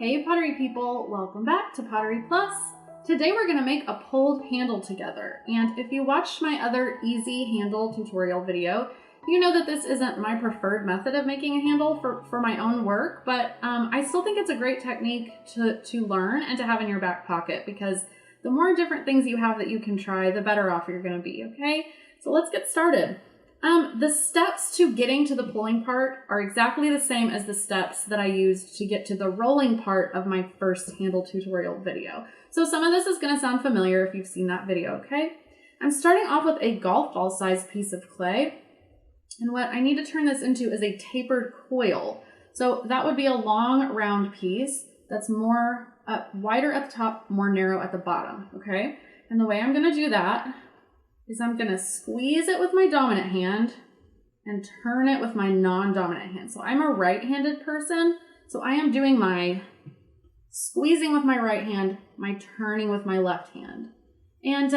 Hey Pottery people, welcome back to Pottery Plus. Today we're going to make a pulled handle together, and if you watched my other easy handle tutorial video, you know that this isn't my preferred method of making a handle for my own work, but I still think it's a great technique to learn and to have in your back pocket, because the more different things you have that you can try, the better off you're going to be, okay? So let's get started. The steps to getting to the pulling part are exactly the same as the steps that I used to get to the rolling part of my first handle tutorial video. So some of this is going to sound familiar if you've seen that video, okay? I'm starting off with a golf ball sized piece of clay. And what I need to turn this into is a tapered coil. So that would be a long round piece that's more wider at the top, more narrow at the bottom, okay? And the way I'm going to do that is I'm going to squeeze it with my dominant hand and turn it with my non-dominant hand. So I'm a right-handed person, so I am doing my squeezing with my right hand, my turning with my left hand. And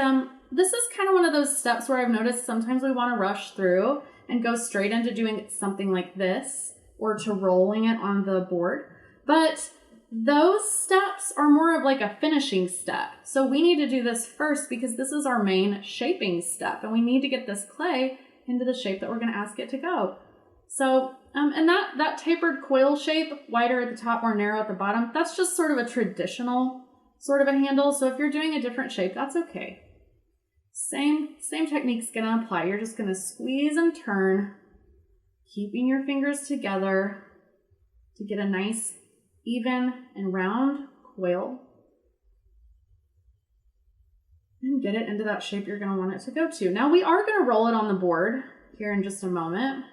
this is kind of one of those steps where I've noticed sometimes we want to rush through and go straight into doing something like this or to rolling it on the board. But those steps are more of like a finishing step. So we need to do this first because this is our main shaping step, and we need to get this clay into the shape that we're going to ask it to go. So, and that tapered coil shape, wider at the top, more narrow at the bottom, that's just sort of a traditional sort of a handle. So if you're doing a different shape, that's okay. Same technique's going to apply. You're just going to squeeze and turn, keeping your fingers together to get a nice even and round coil, and get it into that shape you're going to want it to go to. Now we are going to roll it on the board here in just a moment,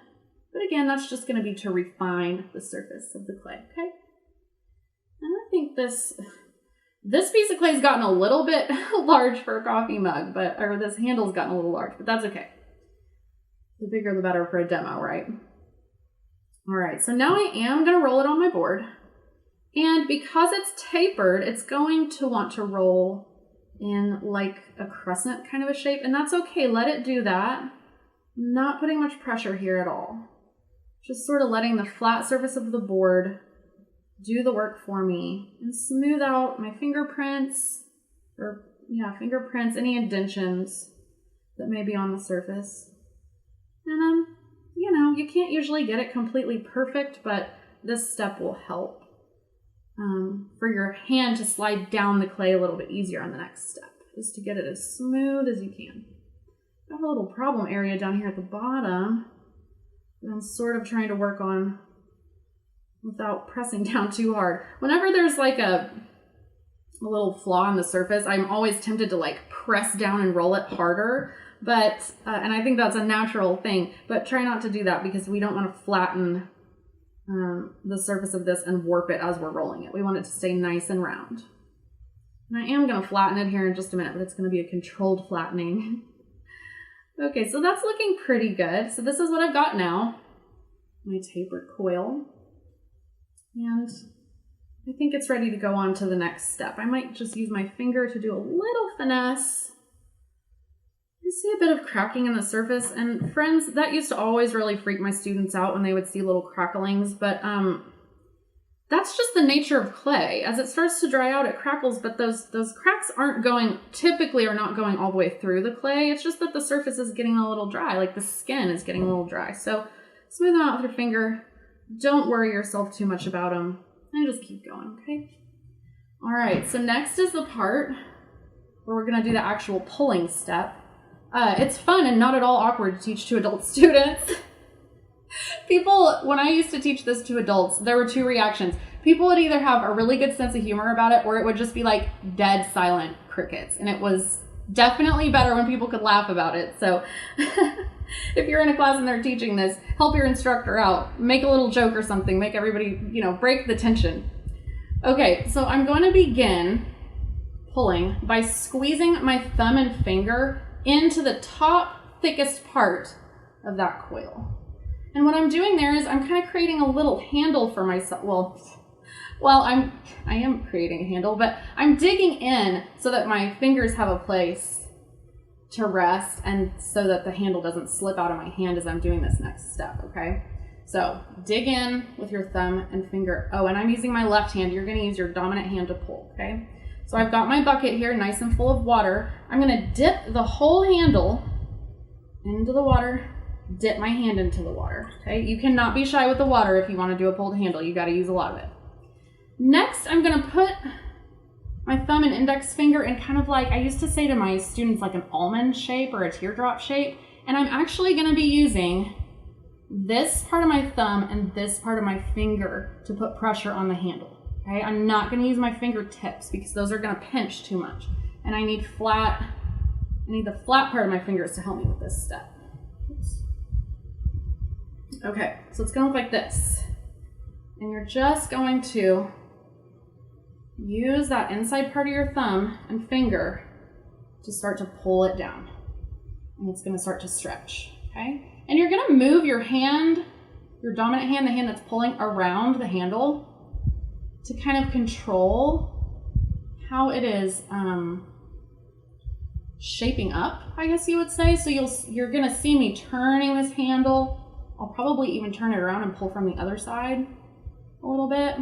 but again, that's just going to be to refine the surface of the clay, okay? And I think this piece of clay has gotten a little bit large for a coffee mug, or this handle's gotten a little large, but that's okay. The bigger the better for a demo, right? All right, so now I am going to roll it on my board. And because it's tapered, it's going to want to roll in like a crescent kind of a shape, and that's okay. Let it do that. Not putting much pressure here at all. Just sort of letting the flat surface of the board do the work for me and smooth out my fingerprints, any indentions that may be on the surface. And you can't usually get it completely perfect, but this step will help. For your hand to slide down the clay a little bit easier on the next step, just to get it as smooth as you can. I have a little problem area down here at the bottom that I'm sort of trying to work on without pressing down too hard. Whenever there's like a little flaw in the surface, I'm always tempted to like press down and roll it harder, but and I think that's a natural thing, but try not to do that because we don't want to flatten the surface of this and warp it as we're rolling it. We want it to stay nice and round. And I am going to flatten it here in just a minute, but it's going to be a controlled flattening. Okay, so that's looking pretty good. So this is what I've got now, my tapered coil. And I think it's ready to go on to the next step. I might just use my finger to do a little finesse. I see a bit of cracking in the surface, and friends, that used to always really freak my students out when they would see little cracklings, but that's just the nature of clay. As it starts to dry out, it crackles, but those cracks typically are not going all the way through the clay. It's just that the surface is getting a little dry, like the skin is getting a little dry. So smooth them out with your finger. Don't worry yourself too much about them, and just keep going, okay? All right, so next is the part where we're gonna do the actual pulling step. It's fun and not at all awkward to teach to adult students. When I used to teach this to adults, there were two reactions. People would either have a really good sense of humor about it, or it would just be like dead silent crickets. And it was definitely better when people could laugh about it. So if you're in a class and they're teaching this, help your instructor out. Make a little joke or something. Make everybody, break the tension. Okay, so I'm going to begin pulling by squeezing my thumb and finger into the top thickest part of that coil. And what I'm doing there is I'm kind of creating a little handle for myself. I am creating a handle, but I'm digging in so that my fingers have a place to rest and so that the handle doesn't slip out of my hand as I'm doing this next step, okay? So dig in with your thumb and finger. Oh, and I'm using my left hand. You're gonna use your dominant hand to pull, okay? So I've got my bucket here nice and full of water. I'm gonna dip the whole handle into the water, dip my hand into the water, okay? You cannot be shy with the water if you wanna do a pulled handle. You gotta use a lot of it. Next, I'm gonna put my thumb and index finger in kind of like, I used to say to my students, like an almond shape or a teardrop shape. And I'm actually gonna be using this part of my thumb and this part of my finger to put pressure on the handle, okay? I'm not gonna use my fingertips because those are gonna pinch too much. And I need the flat part of my fingers to help me with this step. Oops. Okay, so it's gonna look like this. And you're just going to use that inside part of your thumb and finger to start to pull it down. And it's gonna start to stretch, okay? And you're gonna move your hand, your dominant hand, the hand that's pulling around the handle to kind of control how it is shaping up, I guess you would say. So you're gonna see me turning this handle. I'll probably even turn it around and pull from the other side a little bit.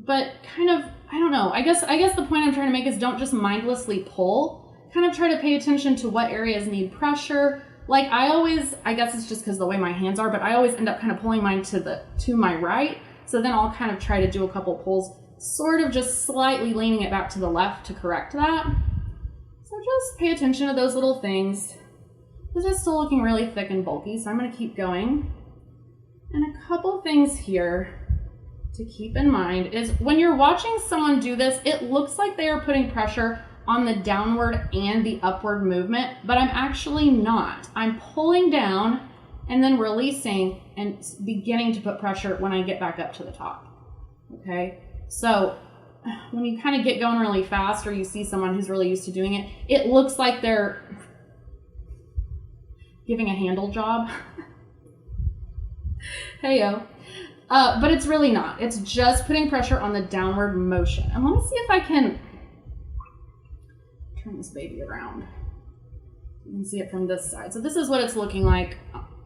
But kind of, I don't know, I guess the point I'm trying to make is don't just mindlessly pull. Kind of try to pay attention to what areas need pressure. Like I guess it's just because the way my hands are, but I always end up kind of pulling mine to my right. So then I'll kind of try to do a couple pulls, sort of just slightly leaning it back to the left to correct that. So just pay attention to those little things. This is still looking really thick and bulky, so I'm gonna keep going. And a couple things here to keep in mind is when you're watching someone do this, it looks like they are putting pressure on the downward and the upward movement, but I'm actually not. I'm pulling down and then releasing and beginning to put pressure when I get back up to the top, okay? So when you kind of get going really fast or you see someone who's really used to doing it, it looks like they're giving a handle job. Hey-yo. But it's really not. It's just putting pressure on the downward motion. And let me see if I can turn this baby around. You can see it from this side. So this is what it's looking like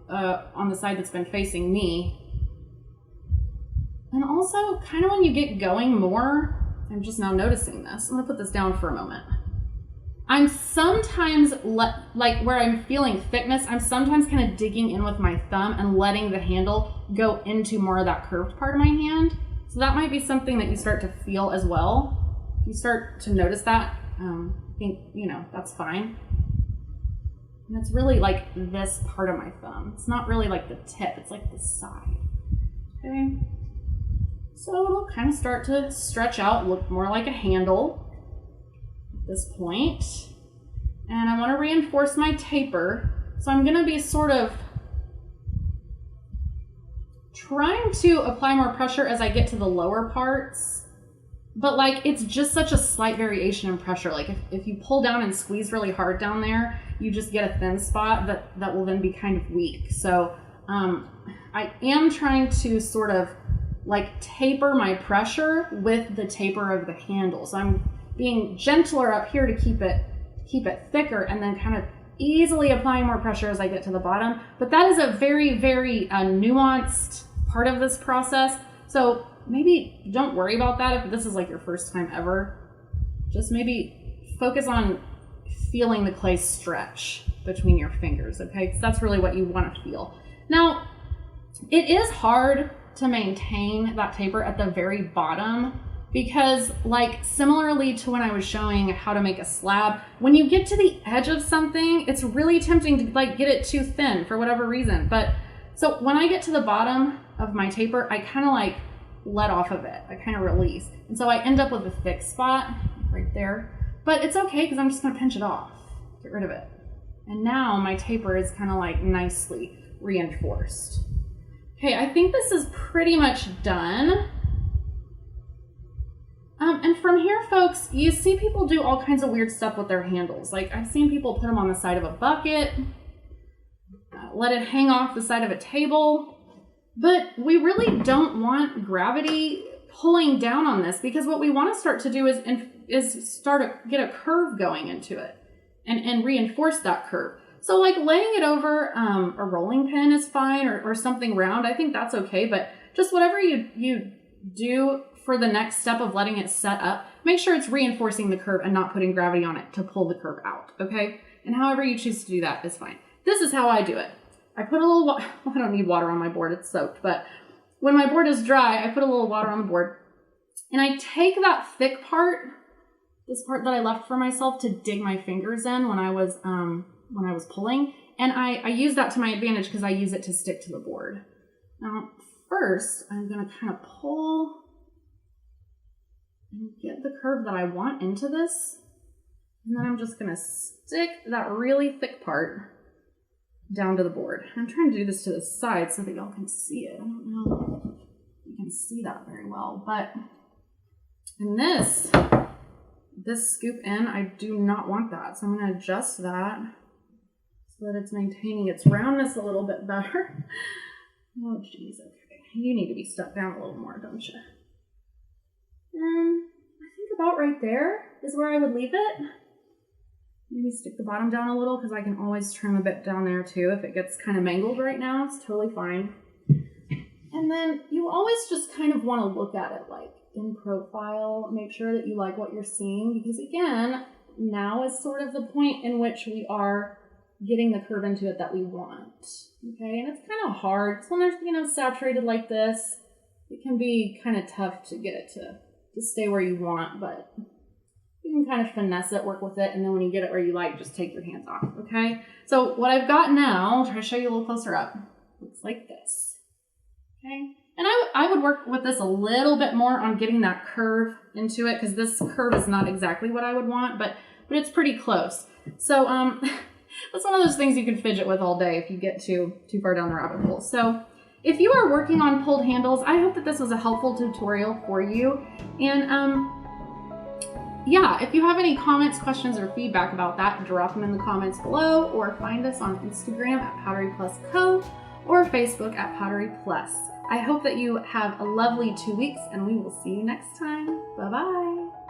on the side that's been facing me. And also, kind of when you get going more, I'm just now noticing this. I'm gonna put this down for a moment. I'm sometimes, like where I'm feeling thickness, I'm sometimes kind of digging in with my thumb and letting the handle go into more of that curved part of my hand. So that might be something that you start to feel as well. If you start to notice that, I think, that's fine. And it's really like this part of my thumb. It's not really like the tip, it's like the side, okay? So it'll kind of start to stretch out, look more like a handle at this point. And I want to reinforce my taper. So I'm going to be sort of trying to apply more pressure as I get to the lower parts. But like, it's just such a slight variation in pressure. Like if you pull down and squeeze really hard down there, you just get a thin spot that will then be kind of weak. So I am trying to sort of like taper my pressure with the taper of the handle. So I'm being gentler up here to keep it thicker and then kind of easily applying more pressure as I get to the bottom. But that is a very, very nuanced part of this process. So maybe don't worry about that if this is like your first time ever. Just maybe focus on feeling the clay stretch between your fingers, okay? Because that's really what you want to feel. Now, it is hard to maintain that taper at the very bottom because, like, similarly to when I was showing how to make a slab, when you get to the edge of something, it's really tempting to like get it too thin for whatever reason. But so when I get to the bottom of my taper, I kind of like let off of it. I kind of release. And so I end up with a thick spot right there. But it's okay because I'm just going to pinch it off, get rid of it. And now my taper is kind of like nicely reinforced. Okay, I think this is pretty much done. And from here, folks, you see people do all kinds of weird stuff with their handles. Like I've seen people put them on the side of a bucket, let it hang off the side of a table. But we really don't want gravity pulling down on this because what we want to start to do is get a curve going into it and reinforce that curve. So like laying it over a rolling pin is fine, or something round. I think that's okay, but just whatever you do for the next step of letting it set up, make sure it's reinforcing the curve and not putting gravity on it to pull the curve out, okay? And however you choose to do that is fine. This is how I do it. I put a little, I don't need water on my board, it's soaked, but when my board is dry, I put a little water on the board, and I take that thick part, this part that I left for myself, to dig my fingers in when I was pulling, and I use that to my advantage because I use it to stick to the board. Now, first, I'm gonna kind of pull and get the curve that I want into this, and then I'm just gonna stick that really thick part down to the board. I'm trying to do this to the side so that y'all can see it. I don't know if you can see that very well, but in this scoop in, I do not want that. So I'm going to adjust that so that it's maintaining its roundness a little bit better. Oh, geez, okay. You need to be stuck down a little more, don't you? And I think about right there is where I would leave it. Maybe stick the bottom down a little because I can always trim a bit down there too. If it gets kind of mangled right now, it's totally fine. And then you always just kind of want to look at it like in profile, make sure that you like what you're seeing, because again, now is sort of the point in which we are getting the curve into it that we want. Okay, and it's kind of hard. So when there's, you know, saturated like this, it can be kind of tough to get it to stay where you want, but you can kind of finesse it, work with it, and then when you get it where you like, just take your hands off, okay? So what I've got now, I'll try to show you a little closer up, looks like this, okay? And I would work with this a little bit more on getting that curve into it, because this curve is not exactly what I would want, but it's pretty close. So that's one of those things you can fidget with all day if you get too far down the rabbit hole. So if you are working on pulled handles, I hope that this was a helpful tutorial for you. And yeah, if you have any comments, questions, or feedback about that, drop them in the comments below, or find us on Instagram at Pottery Plus Co. or Facebook at Pottery Plus. I hope that you have a lovely 2 weeks, and we will see you next time. Bye-bye.